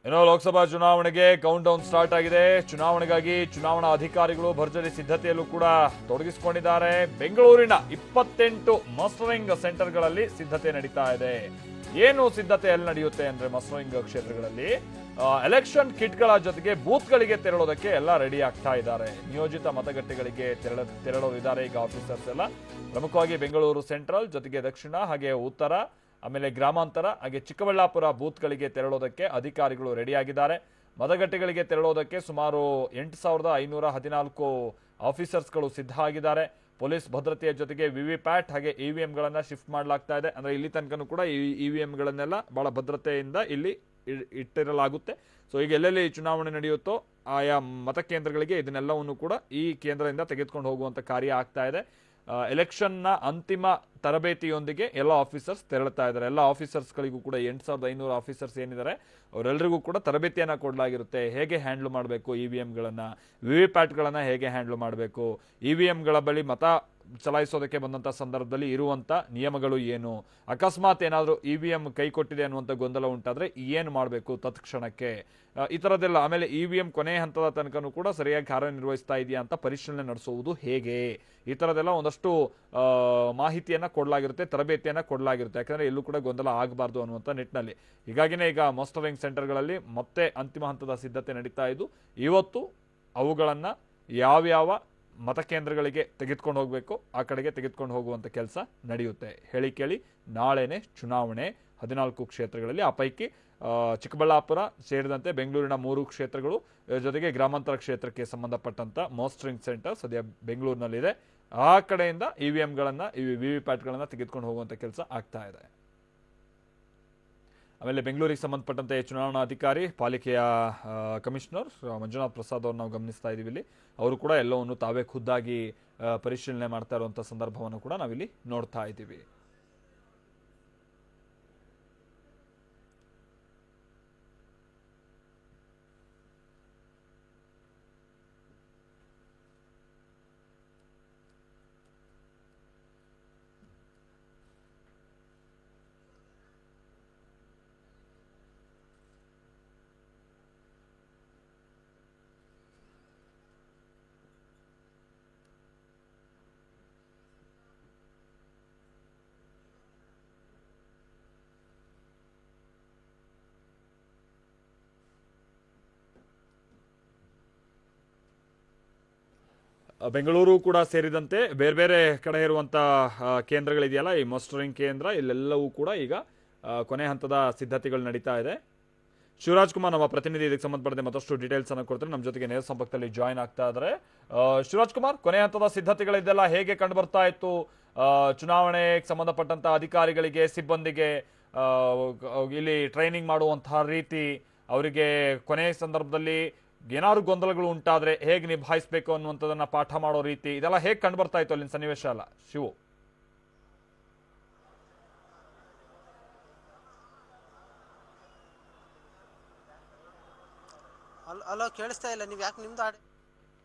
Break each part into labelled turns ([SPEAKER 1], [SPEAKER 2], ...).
[SPEAKER 1] ಇನ್ನು ಲೋಕಸಭಾ ಚುನಾವಣೆಗೆ count down start ಆಗಿದೆ. ಚುನಾವಣೆಗಾಗಿ ಚುನಾವಣಾ ಅಧಿಕಾರಿಗಳು ಭರ್ಜರಿ ಸಿದ್ಧತೆಯಲ್ಲೂ ಕೂಡ ತೊಡಗಿಸಿಕೊಂಡಿದ್ದಾರೆ. ಬೆಂಗಳೂರಿನ 28 ಮಸ್ಟರಿಂಗ್ ಸೆಂಟರ್ಗಳಲ್ಲಿ ಸಿದ್ಧತೆ ನಡೀತಾ ಇದೆ. ಏನು ಸಿದ್ಧತೆ ಎಲ್ಲಿ ನಡೆಯುತ್ತೆ ಅಂದ್ರೆ ಮಸ್ಟರಿಂಗ್ ಕ್ಷೇತ್ರಗಳಲ್ಲಿ ಎಲೆಕ್ಷನ್ ಕಿಟ್ಗಳ ಜೊತೆಗೆ ಬೂತ್ಗಳಿಗೆ ತೆರಳೋದಕ್ಕೆ ಎಲ್ಲ ರೆಡಿ ಆಗ್ತಾ ಇದ್ದಾರೆ. ನಿಯೋಜಿತ ಮತಗಟ್ಟೆಗಳಿಗೆ ತೆರಳೋರಿದ್ದಾರೆ ಈಗ ಆಫೀಸರ್ಸ್ ಎಲ್ಲ. ಪ್ರಮುಖವಾಗಿ ಬೆಂಗಳೂರು ಸೆಂಟ್ರಲ್ ಜೊತೆಗೆ ದಕ್ಷಿಣ ಹಾಗೆ ಉತ್ತರ ಆಮೇಲೆ ಗ್ರಾಮಾಂತರ ಹಾಗೆ ಚಿಕ್ಕಬಳ್ಳಾಪುರ ಬೂತ್ಗಳಿಗೆ ತೆರಳೋದಕ್ಕೆ ಅಧಿಕಾರಿಗಳು ರೆಡಿಯಾಗಿದ್ದಾರೆ. ಮತಗಟ್ಟೆಗಳಿಗೆ ತೆರಳೋದಕ್ಕೆ ಸುಮಾರು 8514 ಆಫೀಸರ್ಸ್ಗಳು ಸಿದ್ಧ ಆಗಿದ್ದಾರೆ. ಪೊಲೀಸ್ ಭದ್ರತೆಯ ಜೊತೆಗೆ ವಿವಿಪ್ಯಾಟ್ ಹಾಗೆ ಇವಿಎಂಗಳನ್ನ ಶಿಫ್ಟ್ ಮಾಡಲಾಗ್ತಾ ಇದೆ. ಅಂದ್ರೆ ಇಲ್ಲಿ ತನಕನೂ ಕೂಡ ಈ ಇವಿಎಂಗಳನ್ನೆಲ್ಲ ಬಹಳ ಭದ್ರತೆಯಿಂದ ಇಲ್ಲಿ ಇಟ್ಟಿರಲಾಗುತ್ತೆ. ಸೊ ಈಗ ಎಲ್ಲೆಲ್ಲಿ ಚುನಾವಣೆ ನಡೆಯುತ್ತೋ ಆಯಾ ಮತಕೇಂದ್ರಗಳಿಗೆ ಇದನ್ನೆಲ್ಲವನ್ನು ಕೂಡ ಈ ಕೇಂದ್ರದಿಂದ ತೆಗೆದುಕೊಂಡು ಹೋಗುವಂತ ಕಾರ್ಯ ಆಗ್ತಾ ಇದೆ. ಎಲೆಕ್ಷನ್ನ ಅಂತಿಮ ತರಬೇತಿಯೊಂದಿಗೆ ಎಲ್ಲ ಆಫೀಸರ್ಸ್ ತೆರಳುತ್ತಾ ಇದ್ದಾರೆ. ಎಲ್ಲ ಆಫೀಸರ್ಸ್ಗಳಿಗೂ ಕೂಡ 8500 ಆಫೀಸರ್ಸ್ ಏನಿದ್ದಾರೆ ಅವರೆಲ್ಲರಿಗೂ ಕೂಡ ತರಬೇತಿಯನ್ನ ಕೊಡಲಾಗಿರುತ್ತೆ. ಹೇಗೆ ಹ್ಯಾಂಡಲ್ ಮಾಡಬೇಕು ಇವಿಎಂಗಳನ್ನ, ವಿವಿಪ್ಯಾಟ್ಗಳನ್ನ ಹೇಗೆ ಹ್ಯಾಂಡಲ್ ಮಾಡಬೇಕು, ಇವಿಎಂಗಳ ಬಳಿ ಮತ ಚಲಾಯಿಸೋದಕ್ಕೆ ಬಂದಂತ ಸಂದರ್ಭದಲ್ಲಿ ಇರುವಂತ ನಿಯಮಗಳು ಏನು, ಅಕಸ್ಮಾತ್ ಏನಾದರೂ ಇವಿಎಂ ಕೈ ಕೊಟ್ಟಿದೆ ಅನ್ನುವಂಥ ಗೊಂದಲ ಉಂಟಾದ್ರೆ ಏನು ಮಾಡಬೇಕು ತತ್ಕ್ಷಣಕ್ಕೆ, ಈ ಥರದ್ದೆಲ್ಲ. ಆಮೇಲೆ ಇವಿಎಂ ಕೊನೆ ಹಂತದ ತನಕನೂ ಕೂಡ ಸರಿಯಾಗಿ ಕಾರ್ಯನಿರ್ವಹಿಸ್ತಾ ಇದೆಯಾ ಅಂತ ಪರಿಶೀಲನೆ ನಡೆಸುವುದು ಹೇಗೆ, ಈ ಥರದ್ದೆಲ್ಲ ಒಂದಷ್ಟು ಮಾಹಿತಿಯನ್ನ ಕೊಡಲಾಗಿರುತ್ತೆ, ತರಬೇತಿಯನ್ನ ಕೊಡಲಾಗಿರುತ್ತೆ. ಯಾಕಂದ್ರೆ ಎಲ್ಲೂ ಕೂಡ ಗೊಂದಲ ಆಗಬಾರ್ದು ಅನ್ನುವಂಥ ನಿಟ್ಟಿನಲ್ಲಿ. ಹೀಗಾಗಿನೇ ಈಗ ಮಸ್ಟರಿಂಗ್ ಸೆಂಟರ್ಗಳಲ್ಲಿ ಮತ್ತೆ ಅಂತಿಮ ಹಂತದ ಸಿದ್ಧತೆ ನಡೀತಾ ಇದ್ದು ಇವತ್ತು ಅವುಗಳನ್ನ ಯಾವ್ಯಾವ ಮತಕೇಂದ್ರಗಳಿಗೆ ತೆಗೆದುಕೊಂಡು ಹೋಗಬೇಕು ಆ ಕಡೆಗೆ ತೆಗೆದುಕೊಂಡು ಹೋಗುವಂತ ಕೆಲಸ ನಡೆಯುತ್ತೆ. ಹೇಳಿ ಕೇಳಿ ನಾಳೆನೆ ಚುನಾವಣೆ 14 ಕ್ಷೇತ್ರಗಳಲ್ಲಿ, ಆ ಪೈಕಿ ಚಿಕ್ಕಬಳ್ಳಾಪುರ ಸೇರಿದಂತೆ ಬೆಂಗಳೂರಿನ 3 ಕ್ಷೇತ್ರಗಳು ಜೊತೆಗೆ ಗ್ರಾಮಾಂತರ ಕ್ಷೇತ್ರಕ್ಕೆ ಸಂಬಂಧಪಟ್ಟಂತ ಮಸ್ಟರಿಂಗ್ ಸೆಂಟರ್ ಸದ್ಯ ಬೆಂಗಳೂರಿನಲ್ಲಿದೆ. ಆ ಕಡೆಯಿಂದ ಇವಿಎಂಗಳನ್ನ ವಿವಿಪ್ಯಾಟ್ಗಳನ್ನ ತೆಗೆದುಕೊಂಡು ಹೋಗುವಂತ ಕೆಲಸ ಆಗ್ತಾ ಇದೆ. ಆಮೇಲೆ ಬೆಂಗಳೂರಿಗೆ ಸಂಬಂಧಪಟ್ಟಂತೆ ಚುನಾವಣಾ ಅಧಿಕಾರಿ ಪಾಲಿಕೆಯ ಕಮಿಷನರ್ ಮಂಜುನಾಥ್ ಪ್ರಸಾದ್ ಅವ್ರು ನಾವು ಗಮನಿಸ್ತಾ ಇದೀವಿ. ಇಲ್ಲಿ ಅವರು ಕೂಡ ಎಲ್ಲವನ್ನು ತಾವೇ ಖುದ್ದಾಗಿ ಪರಿಶೀಲನೆ ಮಾಡ್ತಾ ಇರುವಂತಹ ಸಂದರ್ಭವನ್ನು ಕೂಡ ನಾವಿಲ್ಲಿ ನೋಡ್ತಾ ಇದ್ದೀವಿ. ಬೆಂಗಳೂರು ಕೂಡ ಸೇರಿದಂತೆ ಬೇರೆ ಬೇರೆ ಕಡೆ ಇರುವಂತಹ ಕೇಂದ್ರಗಳಿದೆಯಲ್ಲ, ಈ ಮಸ್ಟರಿಂಗ್ ಕೇಂದ್ರ, ಇಲ್ಲೆಲ್ಲವೂ ಕೂಡ ಈಗ ಕೊನೆ ಹಂತದ ಸಿದ್ಧತೆಗಳು ನಡೀತಾ ಇದೆ. ಶಿವರಾಜ್ ಕುಮಾರ್ ನಮ್ಮ ಪ್ರತಿನಿಧಿ ಇದಕ್ಕೆ ಸಂಬಂಧಪಟ್ಟಂತೆ ಮತ್ತಷ್ಟು ಡೀಟೇಲ್ಸ್ ಅನ್ನು ಕೊಡ್ತಾರೆ. ನಮ್ಮ ಜೊತೆಗೆ ನೇರ ಸಂಪರ್ಕದಲ್ಲಿ ಜಾಯಿನ್ ಆಗ್ತಾ ಇದ್ದಾರೆ. ಶಿವರಾಜ್ ಕುಮಾರ್, ಕೊನೆ ಹಂತದ ಸಿದ್ಧತೆಗಳಿದೆಲ್ಲ ಹೇಗೆ ಕಂಡು ಬರ್ತಾ ಇತ್ತು? ಚುನಾವಣೆಗೆ ಸಂಬಂಧಪಟ್ಟಂತ ಅಧಿಕಾರಿಗಳಿಗೆ, ಸಿಬ್ಬಂದಿಗೆ ಇಲ್ಲಿ ಟ್ರೈನಿಂಗ್ ಮಾಡುವಂತಹ ರೀತಿ, ಅವರಿಗೆ ಕೊನೆ ಸಂದರ್ಭದಲ್ಲಿ ಏನಾದ್ರು ಗೊಂದಲಗಳು ಉಂಟಾದ್ರೆ ಹೇಗೆ ನಿಭಾಯಿಸಬೇಕು ಅನ್ನುವಂಥದ್ದನ್ನ ಪಾಠ ಮಾಡೋ ರೀತಿ, ಇದೆಲ್ಲ ಹೇಗೆ ಕಂಡು ಬರ್ತಾ ಇತ್ತು ಅಲ್ಲಿನ ಸನ್ನಿವೇಶ ಅಲ್ಲ ಶಿವು?
[SPEAKER 2] ಅಲೋ, ಕೇಳಿಸ್ತಾ ಇಲ್ಲ. ನೀವು ಯಾಕೆ ನಿಮ್ದು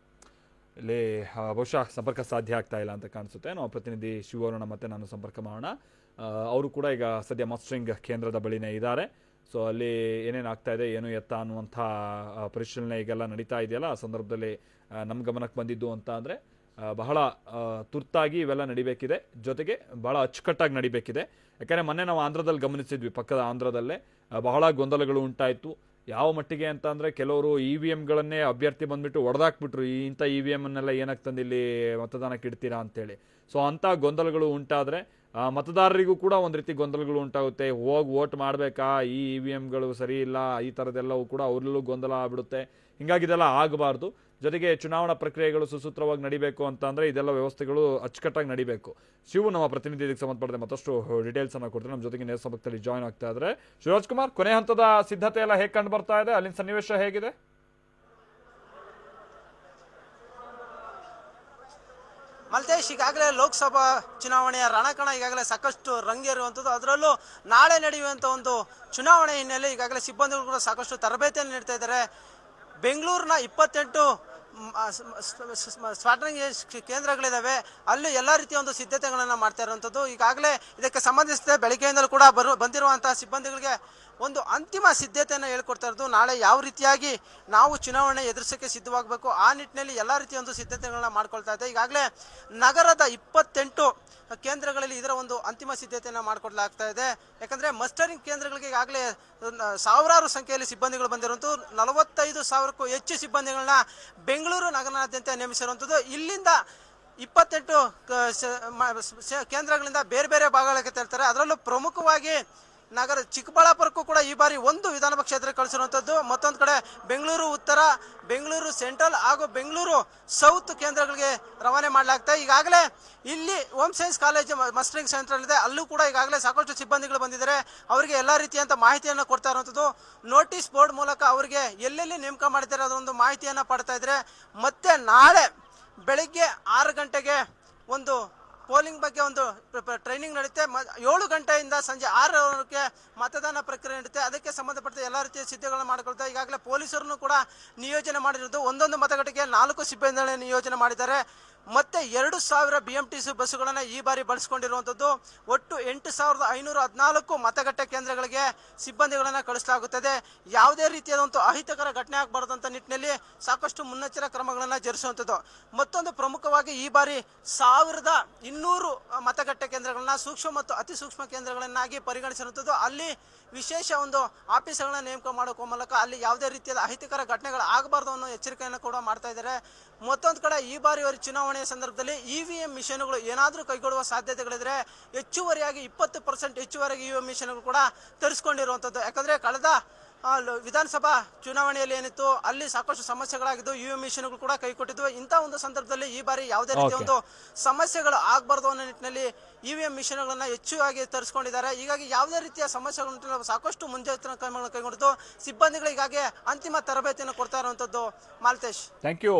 [SPEAKER 1] ಇಲ್ಲಿ ಬಹುಶಃ ಸಂಪರ್ಕ ಸಾಧ್ಯ ಆಗ್ತಾ ಇಲ್ಲ ಅಂತ ಕಾಣಿಸುತ್ತೆ. ನಾವು ಪ್ರತಿನಿಧಿ ಶಿವು ಅವರನ್ನ ಮತ್ತೆ ನಾನು ಸಂಪರ್ಕ ಮಾಡೋಣ. ಅವರು ಕೂಡ ಈಗ ಸದ್ಯ ಮಸ್ಟರಿಂಗ್ ಕೇಂದ್ರದ ಬಳಿನೇ ಇದ್ದಾರೆ. ಸೊ ಅಲ್ಲಿ ಏನೇನು ಆಗ್ತಾ ಇದೆ, ಏನು ಎತ್ತ ಅನ್ನುವಂಥ ಪರಿಶೀಲನೆ ಈಗೆಲ್ಲ ನಡೀತಾ ಇದೆಯಲ್ಲ, ಆ ಸಂದರ್ಭದಲ್ಲಿ ನಮ್ಮ ಗಮನಕ್ಕೆ ಬಂದಿದ್ದು ಅಂತ ಅಂದರೆ ಬಹಳ ತುರ್ತಾಗಿ ಇವೆಲ್ಲ ನಡಿಬೇಕಿದೆ, ಜೊತೆಗೆ ಬಹಳ ಅಚ್ಚುಕಟ್ಟಾಗಿ ನಡಿಬೇಕಿದೆ. ಯಾಕಂದರೆ ಮೊನ್ನೆ ನಾವು ಆಂಧ್ರದಲ್ಲಿ ಗಮನಿಸಿದ್ವಿ, ಪಕ್ಕದ ಆಂಧ್ರದಲ್ಲೇ ಬಹಳ ಗೊಂದಲಗಳು ಉಂಟಾಯಿತು. ಯಾವ ಮಟ್ಟಿಗೆ ಅಂತ ಅಂದರೆ ಕೆಲವರು ಇವಿಎಂಗಳನ್ನೇ ಅಭ್ಯರ್ಥಿ ಬಂದ್ಬಿಟ್ಟು ಹೊಡೆದಾಕ್ಬಿಟ್ರು, ಇಂಥ ಇವಿಎಂ ಅನ್ನೆಲ್ಲ ಏನಕ್ಕೆ ತಂದು ಇಲ್ಲಿ ಮತದಾನಕ್ಕೆ ಇಡ್ತೀರಾ ಅಂತೇಳಿ. ಸೊ ಅಂಥ ಗೊಂದಲಗಳು ಉಂಟಾದರೆ ಮತದಾರರಿಗೂ ಕೂಡ ಒಂದು ರೀತಿ ಗೊಂದಲಗಳು ಉಂಟಾಗುತ್ತೆ. ಹೋಗಿ ವೋಟ್ ಮಾಡಬೇಕಾ, ಈ ಇವಿಎಂಗಳು ಸರಿ ಇಲ್ಲ, ಈ ಥರದ್ದೆಲ್ಲವೂ ಕೂಡ ಅವ್ರಲ್ಲೂ ಗೊಂದಲ ಆಗ್ಬಿಡುತ್ತೆ. ಹಿಂಗಾಗಿ ಇದೆಲ್ಲ ಆಗಬಾರ್ದು. ಜೊತೆಗೆ ಚುನಾವಣಾ ಪ್ರಕ್ರಿಯೆಗಳು ಸುಸೂತ್ರವಾಗಿ ನಡಿಬೇಕು ಅಂತ ಅಂದರೆ ಇದೆಲ್ಲ ವ್ಯವಸ್ಥೆಗಳು ಅಚ್ಚುಕಟ್ಟಾಗಿ ನಡಿಬೇಕು. ಶಿವು ನಮ್ಮ ಪ್ರತಿನಿಧಿ ಇದಕ್ಕೆ ಸಂಬಂಧಪಟ್ಟಂತೆ ಮತ್ತಷ್ಟು ಡೀಟೇಲ್ಸ್ ಅನ್ನು ಕೊಡ್ತಾರೆ. ನಮ್ಮ ಜೊತೆಗೆ ನೇರ ಸಂಪರ್ಕದಲ್ಲಿ ಜಾಯ್ನ್ ಆಗ್ತಾ ಇದ್ದಾರೆ. ಶಿವರಾಜ್ ಕುಮಾರ್, ಕೊನೆ ಹಂತದ ಸಿದ್ಧತೆ ಎಲ್ಲ ಹೇಗೆ ಕಂಡು ಬರ್ತಾ ಇದೆ? ಅಲ್ಲಿನ ಸನ್ನಿವೇಶ ಹೇಗಿದೆ?
[SPEAKER 2] ಮಲ್ತೇಶ್, ಈಗಾಗಲೇ ಲೋಕಸಭಾ ಚುನಾವಣೆಯ ರಣಕಣ ಈಗಾಗಲೇ ಸಾಕಷ್ಟು ರಂಗೇರುವಂಥದ್ದು. ಅದರಲ್ಲೂ ನಾಳೆ ನಡೆಯುವಂಥ ಒಂದು ಚುನಾವಣೆ ಹಿನ್ನೆಲೆ ಈಗಾಗಲೇ ಸಿಬ್ಬಂದಿಗಳು ಕೂಡ ಸಾಕಷ್ಟು ತರಬೇತಿಯನ್ನು ನೀಡ್ತಾ ಇದ್ದಾರೆ. ಬೆಂಗಳೂರಿನ 28 ಸ್ವಾಟರಿಂಗ್ ಕೇಂದ್ರಗಳಿದಾವೆ. ಅಲ್ಲಿ ಎಲ್ಲ ರೀತಿಯ ಒಂದು ಸಿದ್ಧತೆಗಳನ್ನು ಮಾಡ್ತಾ ಇರುವಂಥದ್ದು. ಈಗಾಗಲೇ ಇದಕ್ಕೆ ಸಂಬಂಧಿಸಿದ ಬೆಳಗ್ಗೆಯಿಂದಲೂ ಕೂಡ ಬಂದಿರುವಂತಹ ಸಿಬ್ಬಂದಿಗಳಿಗೆ ಒಂದು ಅಂತಿಮ ಸಿದ್ಧತೆಯನ್ನು ಹೇಳ್ಕೊಡ್ತಾ ಇರೋದು. ನಾಳೆ ಯಾವ ರೀತಿಯಾಗಿ ನಾವು ಚುನಾವಣೆ ಎದುರಿಸೋಕ್ಕೆ ಸಿದ್ಧವಾಗಬೇಕು ಆ ನಿಟ್ಟಿನಲ್ಲಿ ಎಲ್ಲ ರೀತಿಯ ಒಂದು ಸಿದ್ಧತೆಗಳನ್ನ ಮಾಡ್ಕೊಳ್ತಾ ಇದೆ. ಈಗಾಗಲೇ ನಗರದ 28 ಕೇಂದ್ರಗಳಲ್ಲಿ ಇದರ ಒಂದು ಅಂತಿಮ ಸಿದ್ಧತೆಯನ್ನು ಮಾಡಿಕೊಡ್ಲಾಗ್ತಾ ಇದೆ. ಯಾಕಂದರೆ ಮಸ್ಟರಿಂಗ್ ಕೇಂದ್ರಗಳಿಗೆ ಈಗಾಗಲೇ ಸಾವಿರಾರು ಸಂಖ್ಯೆಯಲ್ಲಿ ಸಿಬ್ಬಂದಿಗಳು ಬಂದಿರುವಂಥದ್ದು, 45,000ಕ್ಕೂ ಹೆಚ್ಚು ಸಿಬ್ಬಂದಿಗಳನ್ನ ಬೆಂಗಳೂರು ನಗರನಾದ್ಯಂತ ನೇಮಿಸಿರುವಂಥದ್ದು. ಇಲ್ಲಿಂದ 28 ಕೇಂದ್ರಗಳಿಂದ ಬೇರೆ ಬೇರೆ ಭಾಗಗಳಿಗೆ ತೆರಳ್ತಾರೆ. ಅದರಲ್ಲೂ ಪ್ರಮುಖವಾಗಿ ನಗರ ಚಿಕ್ಕಬಳ್ಳಾಪುರಕ್ಕೂ ಕೂಡ ಈ ಬಾರಿ ಒಂದು ವಿಧಾನಸಭಾ ಕ್ಷೇತ್ರ ಕಳಿಸಿರುವಂಥದ್ದು. ಮತ್ತೊಂದು ಕಡೆ ಬೆಂಗಳೂರು ಉತ್ತರ, ಬೆಂಗಳೂರು ಸೆಂಟ್ರಲ್ ಹಾಗೂ ಬೆಂಗಳೂರು ಸೌತ್ ಕೇಂದ್ರಗಳಿಗೆ ರವಾನೆ ಮಾಡಲಾಗ್ತದೆ. ಈಗಾಗಲೇ ಇಲ್ಲಿ home science college mustering centre ಇದೆ, ಅಲ್ಲೂ ಕೂಡ ಈಗಾಗಲೇ ಸಾಕಷ್ಟು ಸಿಬ್ಬಂದಿಗಳು ಬಂದಿದ್ದಾರೆ. ಅವರಿಗೆ ಎಲ್ಲ ರೀತಿಯಂತ ಮಾಹಿತಿಯನ್ನು ಕೊಡ್ತಾ ಇರುವಂಥದ್ದು. ನೋಟಿಸ್ ಬೋರ್ಡ್ ಮೂಲಕ ಅವರಿಗೆ ಎಲ್ಲೆಲ್ಲಿ ನೇಮಕ ಮಾಡಿದ್ದಾರೆ ಅದೊಂದು ಮಾಹಿತಿಯನ್ನು ಪಡ್ತಾ ಇದ್ದಾರೆ. ಮತ್ತೆ ನಾಳೆ ಬೆಳಿಗ್ಗೆ 6 ಗಂಟೆಗೆ ಒಂದು ಪೋಲಿಂಗ್ ಬಗ್ಗೆ ಒಂದು ಟ್ರೈನಿಂಗ್ ನಡೆಯುತ್ತೆ. 7 ಗಂಟೆಯಿಂದ ಸಂಜೆ 6 ಮತದಾನ ಪ್ರಕ್ರಿಯೆ ನಡೆಯುತ್ತೆ. ಅದಕ್ಕೆ ಸಂಬಂಧಪಟ್ಟ ಎಲ್ಲ ರೀತಿಯ ಸಿದ್ಧತೆಗಳನ್ನು ಮಾಡಿಕೊಳ್ತಾರೆ. ಈಗಾಗಲೇ ಪೊಲೀಸರನ್ನು ಕೂಡ ನಿಯೋಜನೆ ಮಾಡಿರೋದು. ಒಂದೊಂದು ಮತಗಟ್ಟೆಗೆ 4 ಸಿಬ್ಬಂದಿಗಳನ್ನು ನಿಯೋಜನೆ ಮಾಡಿದ್ದಾರೆ. ಮತ್ತೆ 2,000 BMTC ಬಸ್ಸುಗಳನ್ನು ಈ ಬಾರಿ ಬಳಸಿಕೊಂಡಿರುವಂಥದ್ದು. ಒಟ್ಟು 8,514 ಮತಗಟ್ಟೆ ಕೇಂದ್ರಗಳಿಗೆ ಸಿಬ್ಬಂದಿಗಳನ್ನು ಕಳಿಸಲಾಗುತ್ತದೆ. ಯಾವುದೇ ರೀತಿಯಾದಂಥ ಅಹಿತಕರ ಘಟನೆ ಆಗಬಾರದಂತ ನಿಟ್ಟಿನಲ್ಲಿ ಸಾಕಷ್ಟು ಮುನ್ನೆಚ್ಚರ ಕ್ರಮಗಳನ್ನು ಜರುಗಿಸುವಂಥದ್ದು. ಮತ್ತೊಂದು ಪ್ರಮುಖವಾಗಿ ಈ ಬಾರಿ 1,200 ಮತಗಟ್ಟೆ ಕೇಂದ್ರಗಳನ್ನ ಸೂಕ್ಷ್ಮ ಮತ್ತು ಅತಿ ಸೂಕ್ಷ್ಮ ಕೇಂದ್ರಗಳನ್ನಾಗಿ ಪರಿಗಣಿಸಿರುವಂಥದ್ದು. ಅಲ್ಲಿ ವಿಶೇಷ ಒಂದು ಆಫೀಸ್ಗಳನ್ನ ನೇಮಕ ಮಾಡೋಕೆ ಮೂಲಕ ಅಲ್ಲಿ ಯಾವುದೇ ರೀತಿಯಾದ ಅಹಿತಕರ ಘಟನೆಗಳು ಆಗಬಾರ್ದು ಅನ್ನೋ ಎಚ್ಚರಿಕೆಯನ್ನು ಕೂಡ ಮಾಡ್ತಾ ಇದ್ದಾರೆ. ಮತ್ತೊಂದು ಕಡೆ ಈ ಬಾರಿಯವರ ಚುನಾವಣೆಯ ಸಂದರ್ಭದಲ್ಲಿ EVM ಮಿಷನ್ಗಳು ಏನಾದರೂ ಕೈಗೊಳ್ಳುವ ಸಾಧ್ಯತೆಗಳಿದ್ರೆ ಹೆಚ್ಚುವರಿಯಾಗಿ 20% ಹೆಚ್ಚುವರಿಯಾಗಿ EVM ಮಿಷನ್ಗಳು ಕೂಡ ತರಿಸ್ಕೊಂಡಿರುವಂಥದ್ದು. ಯಾಕಂದರೆ ಕಳೆದ ವಿಧಾನಸಭಾ ಚುನಾವಣೆಯಲ್ಲಿ ಏನಿತ್ತು ಅಲ್ಲಿ ಸಾಕಷ್ಟು ಸಮಸ್ಯೆಗಳಾಗಿದ್ದು EVM ಮಿಷನ್ಗಳು ಕೂಡ ಕೈಕೊಟ್ಟಿದ್ವು. ಇಂಥ ಒಂದು ಸಂದರ್ಭದಲ್ಲಿ ಈ ಬಾರಿ ಯಾವುದೇ ರೀತಿಯ ಒಂದು ಸಮಸ್ಯೆಗಳು ಆಗಬಾರ್ದು ಅನ್ನೋ ನಿಟ್ಟಿನಲ್ಲಿ EVM ಮಿಷನ್ಗಳನ್ನ ಹೆಚ್ಚಾಗಿ ತರಿಸ್ಕೊಂಡಿದ್ದಾರೆ. ಹೀಗಾಗಿ ಯಾವುದೇ ರೀತಿಯ ಸಮಸ್ಯೆಗಳು ಸಾಕಷ್ಟು ಮುಂಜಾಗ್ರತಾ ಕ್ರಮಗಳನ್ನು ಕೈಗೊಂಡಿದ್ದು ಸಿಬ್ಬಂದಿಗಳಿಗಾಗಿ ಅಂತಿಮ ತರಬೇತಿಯನ್ನು ಕೊಡ್ತಾ ಇರುವಂಥದ್ದು. Maltesh,
[SPEAKER 1] thank you.